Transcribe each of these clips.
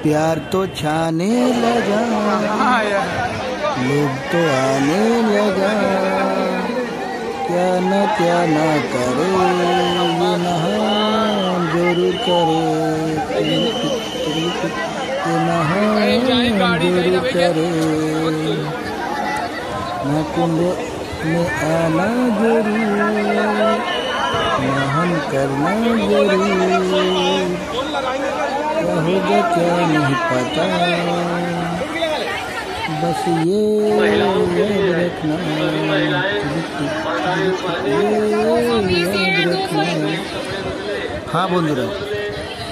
प्यार तो छाने लगा, लोग तो आने लगा, क्या न करे, ये नहा जरूर करे, ये नहा जरूर करे, महाकुंभ में आना जरूर, नहन करना जरूर, क्या होगा क्या नहीं पता, बस ये याद रखना, हाँ बंधुरा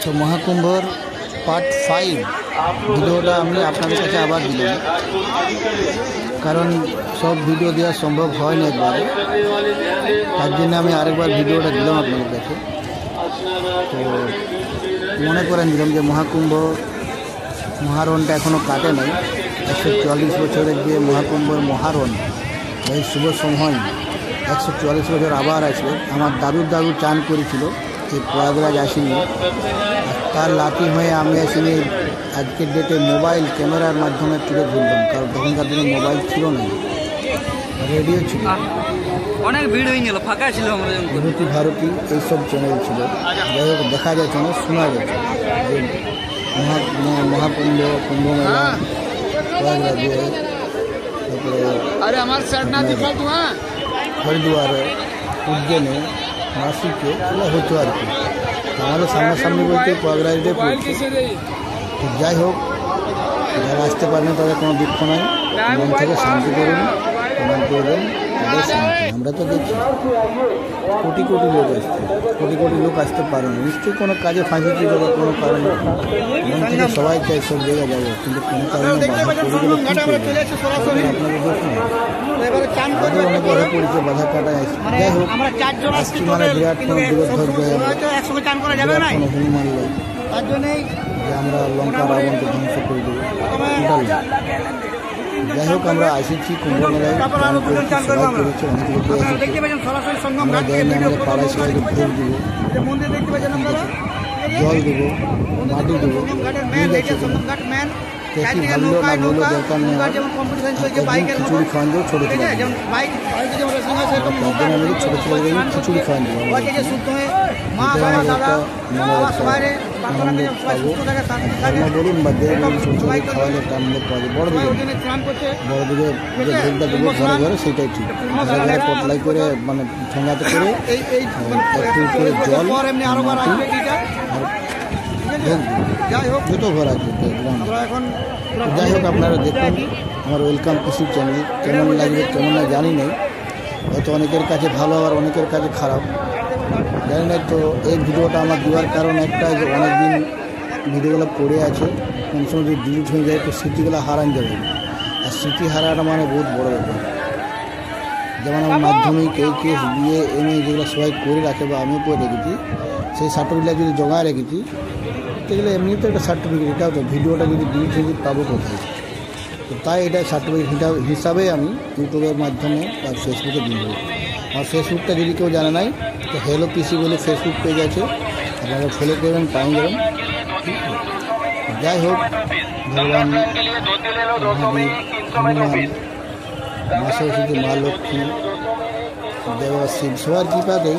तो महाकुंभर पार्ट 5 ভিডিওটা আমি আপনাদের কাছে আবার দিলাম, কারণ সব ভিডিও দেওয়া সম্ভব হয় না একবারে, তার জন্য আমি আরেকবার ভিডিওটা দিলাম আপনাদের কাছে। তো মনে করেন দিলাম যে মহাকুম্ভ মহারণটা এখনও কাটে নাই, 144 বছরের যে মহাকুম্ভের মহারণ, এই শুভ সময় 144 বছর আবার আসবে। আমার দাদু চান করেছিল, এই প্রয়াগরাজ আসেনি, তার লাঠি হয়ে আমি আসিনি। আজকের ডেটে মোবাইল ক্যামেরার মাধ্যমে তুলে ধরলাম, কারণ তখনকার দিনে মোবাইল ছিল না, রেডিও ছিল, অনেক ভিড় হয়ে গেল, ফাঁকা ছিল, ভারতী এইসব চ্যানেল ছিল। যাই হোক দেখা যাচ্ছে না, শোনা যাচ্ছে যে মহাকুম্ভ কুম্ভ মেলা প্রয়াগরাজে, তারপরে হরিদ্বারে, উজ্জয়নে, নাসিকে এগুলো হতো আর কি। আমাদের সামনাসামনি বলতে প্রয়াগরাজে পড়ছে। তো যাই হোক, যারা আসতে পারেন তাদের কোনো দুঃখ নাই, মন থেকে শান্তি করুন, প্রণাম করবেন, তাদের শান্তি। আমরা তো দেখি কোটি কোটি লোক আসছে, কোটি লোক আসতে পারে না, নিশ্চয়ই কোনো কাজে ফাঁসিতে যাবো, কোনো কারণে মন থেকে সবাই চাই সব জায়গায় যাবো, কিন্তু কোনো কারণে আপনাদের দেখুন অনেক বাধা পড়েছে, বাধা কাটায় আসছে। যাই হোক আসছি মানে বিরাট কোনো বিরোধ ধরবে হনুমান লোক, যে আমরা লঙ্কা রাবণকে ধ্বংস করে দেবো। যাই হোক আমরা আসেছি কুম্ভ মেলায়, সবাই করেছে, অনেক লোকে আমরা দেয়নি, আমাদের পাড়ায় সবাইকে ভোট দেবো, জল দেবো, মাটি দেবো, দেখি ভাবলো না ভাবলো দরকার নেই, খিচুড়ি খাওয়ান দেবো, ছোটো ছোটো আমাদের ছোটো ছোটো খিচুড়ি খাওয়ান দেবো, আনন্দ পাবো। বলুন বা দেব ছোটো ছোটো খাওয়ালে একটা আনন্দ পাওয়া যায়। বড়দিকে যে ভোগটা দেবো ঘরে ঘরে, সেটাই ঠিক, ঘরে ঘরে পটলাই করে মানে ঠোঙাতে করে একটু করে জল মাটি আর দুটো ঘর আছে গ্রাম। যাই হোক আপনারা দেখুন আমার ওয়েলকাম কৃষি চ্যানেল, কেমন লাগবে কেমন না জানি নেই, হয়তো অনেকের কাছে ভালো আবার অনেকের কাছে খারাপ জানি না। তো এই ভিডিওটা আমার দেওয়ার কারণ একটাই, যে অনেকদিন ভিডিওগুলো পড়ে আছে, কোন সময় যদি ডিলিট হয়ে যায় তো স্মৃতিগুলো হারান যাবে, আর স্মৃতি হারাটা মানে বহুত বড় ব্যাপার। যেমন আমার মাধ্যমিক এইচএস বিএ এমএ যেগুলো সবাই করে রাখে বা আমিও করে রেখেছি, সেই সার্টিফিকেটটা যদি জমা রেখেছি সেগুলো এমনিতে একটা সার্টিফিকেট, এটাও তো ভিডিওটা যদি ডিলিট হয়ে পাবো কোথায়। তো তাই এটা সার্টিফিকেট হিসাবে আমি ইউটিউবের মাধ্যমে বা ফেসবুকে দিয়ে দেবো। আর ফেসবুকটা যদি কেউ জানে নাই তো হ্যালো পিসি বলে ফেসবুক পেজ আছে, আপনারা ফলো করবেন, পাই যাবেন। যাই হোক ভগবান মহাদেব, হনুমান, মা সরস্বতী, মা লক্ষ্মী, দেবা শিব সবার কৃপাতেই,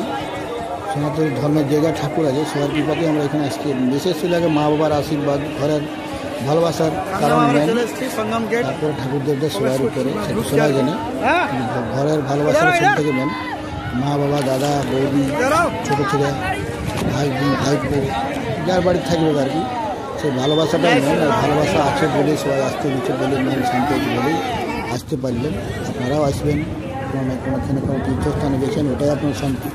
সনাতন ধর্মের জায়গা ঠাকুর আছে, সবার কৃপাতেই আমরা এখানে আসছি। বিশেষ করে আগে মা বাবার আশীর্বাদ, ঘরের ভালোবাসার কারণ নেন, তারপরে ঠাকুরদেবদের সবার উপরে সবাই জানে, ঘরের ভালোবাসার সব থেকে নেন। মা বাবা, দাদা বৌদি, ছোটো ছেলে, ভাই বোন, ভাইপো, যার বাড়ি থাকবে আর কি, সেই ভালোবাসাটা নেন। আর ভালোবাসা আছে বলে সবাই আসতে দিচ্ছে বলে, মন শান্তি আছে বলেই আসতে পারলেন। আপনারাও আসবেন, কোনোখানে কোনো তীর্থস্থানে গেছেন, ওটাই আপনার শান্তি।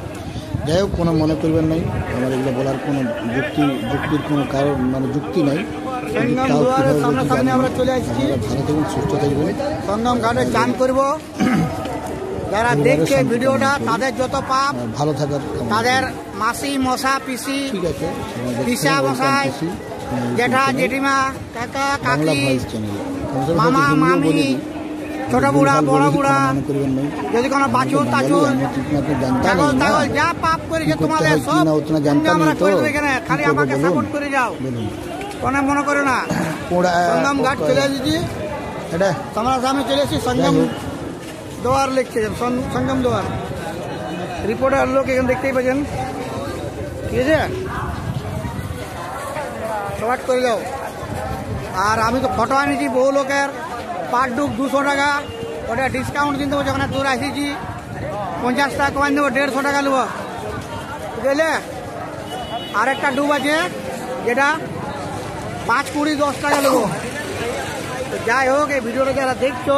যাই হোক কোনো মনে করবেন নাই, আমার এগুলো বলার কোনো যুক্তির কোনো কারণ মানে যুক্তি নাই। আমরা চলে আসছি, ভালো থাকবেন, সুস্থ থাকবেন, সঙ্গম ঘাটে চান করবো। যারা দেখছে ভিডিওটা তাদের যত পাপ ভালো থাকার, তাদের মাসি মশা পিসি, ঠিক আছে, পিসা মশাই, জেঠা জেঠিমা, কাকা কাকি, মামা মামি, ছোট বুড়া বড় বুড়া, যদি কোনো বাছুর টাছুর ছাগল টাগল যা পাপ করেছে তোমাদের সব আমরা করে দেবো এখানে, খালি আমাকে সাপোর্ট করে যাও। কোনো মনে করো না, সঙ্গম ঘাট চলে এসেছি, এটা সামনাসামনি চলে এসেছি। সঙ্গম দোয়ার লিখছে, সঙ্গম দোয়ার রিপোর্টার লোক এখানে দেখতেই পাচ্ছেন। ঠিক আছে, শর্ট করে যাও। আর আমি তো ফটো আনিছি বহু লোকের, পার ডুব 200 টাকা, ওটা ডিসকাউন্ট কিন্তু যখন তোর আসিছি 50 টাকা কমাই দেবো, 150 টাকা নেবো, বুঝলে। আর একটা ডুব আছে যেটা 5, 20, 10 টাকা নেবো। তো যাই হোক, এই ভিডিওটা যারা দেখছো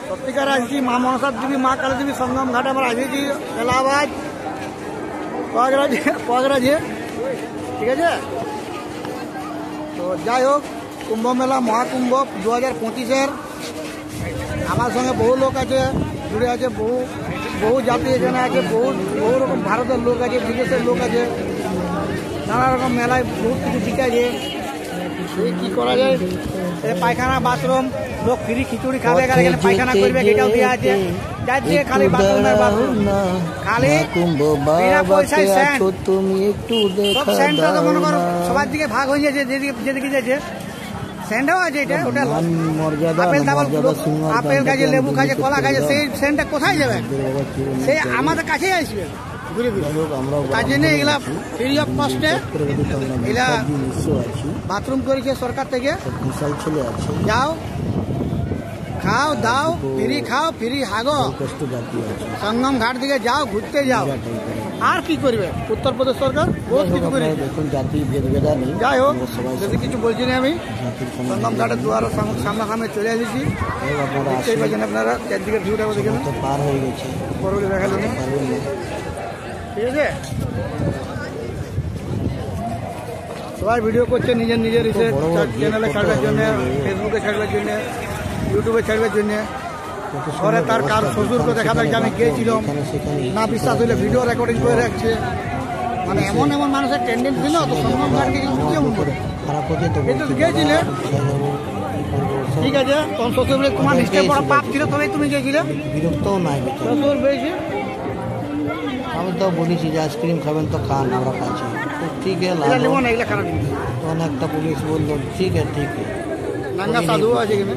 সত্যিকার আসছি মা মনসার দেবী, মা কালী দেবী সঙ্গম ঘাটে আমরা আসিছি, এলাহাবাদ প্রয়াগরাজে। ঠিক আছে, তো যাই হোক, কুম্ভ মেলা মহাকুম্ভ 2025-এর আমার সঙ্গে বহু লোক আছে, জুড়ে আছে, বহু জাতি এখানে আছে, বহু রকম ভারতের লোক আছে, বিদেশের লোক আছে, নানা রকম মেলায় বহুত কিছু শিখাছে। কি করা যায়, পায়খানা বাথরুম, লোক ফ্রি খিচুড়ি খাবে, এখানে পায়খানা করবে, এটাও দেওয়া আছে। যাচ্ছে খালি বাথরুমের বাথরুম, খালি বিনা পয়সায় স্যান্ড। সব স্যান্ডটা তো মনে করো সবার দিকে ভাগ হয়ে যাচ্ছে, যেদিকে যাচ্ছে স্যান্ডও আছে। এটা ওটা আপেল খাচ্ছে, লেবু খাচ্ছে, কলা খাচ্ছে, সেই স্যান্ডটা কোথায় যাবে? সেই আমাদের কাছেই আসবে ঘুরে ঘুরে। তার জন্য এগুলা ফ্রি অফ কস্টে এগুলা বাথরুম করেছে সরকার থেকে। যাও, খাও, দাও, ফ্রি খাও, ফ্রি হাগো। সঙ্গম ঘাট দিকে যাও, ঘুরতে যাও। আর কি করবে উত্তরপ্রদেশ সরকার? বহুত কিছু করবে। যাই হোক, যদি কিছু বলছি না, আমি সঙ্গম ঘাটের দুয়ার সামনাসামনি চলে এসেছি। দেখতেই পাচ্ছেন আপনারা, চারদিকের ভিউটা দেখেন, পার হয়ে গেছে, পরবর্তী দেখালো। ঠিক আছে, সবাই ভিডিও করছে নিজের রিসার্চ চ্যানেলে ছাড়বার জন্য, ফেসবুকে ছাড়বার জন্য, ইউটিউবে ছাড়বার জন্য। ঘরে তার কার শ্বশুরকে দেখাবে যে আমি গিয়েছিলাম, না বিশ্বাস হলে ভিডিও রেকর্ডিং করে রাখছে। মানে এমন মানুষের টেন্ডেন্সি না, তো সঙ্গম ঘাটকে কেমন করে গিয়েছিলে? ঠিক আছে, তখন শ্বশুর তোমার নিশ্চয় বড় পাপ ছিল, তবে তুমি গিয়েছিলে। বিরক্তও নাই, শ্বশুর পেয়েছি, আমি তো বলেছি যে আইসক্রিম খাবেন তো খান, আমরা খাচ্ছি। তো ঠিক আছে, নেবো না, এগুলো খারাপ। তখন একটা পুলিশ বললো ঠিক আছে, নাঙ্গা সাধু আছে কিন্তু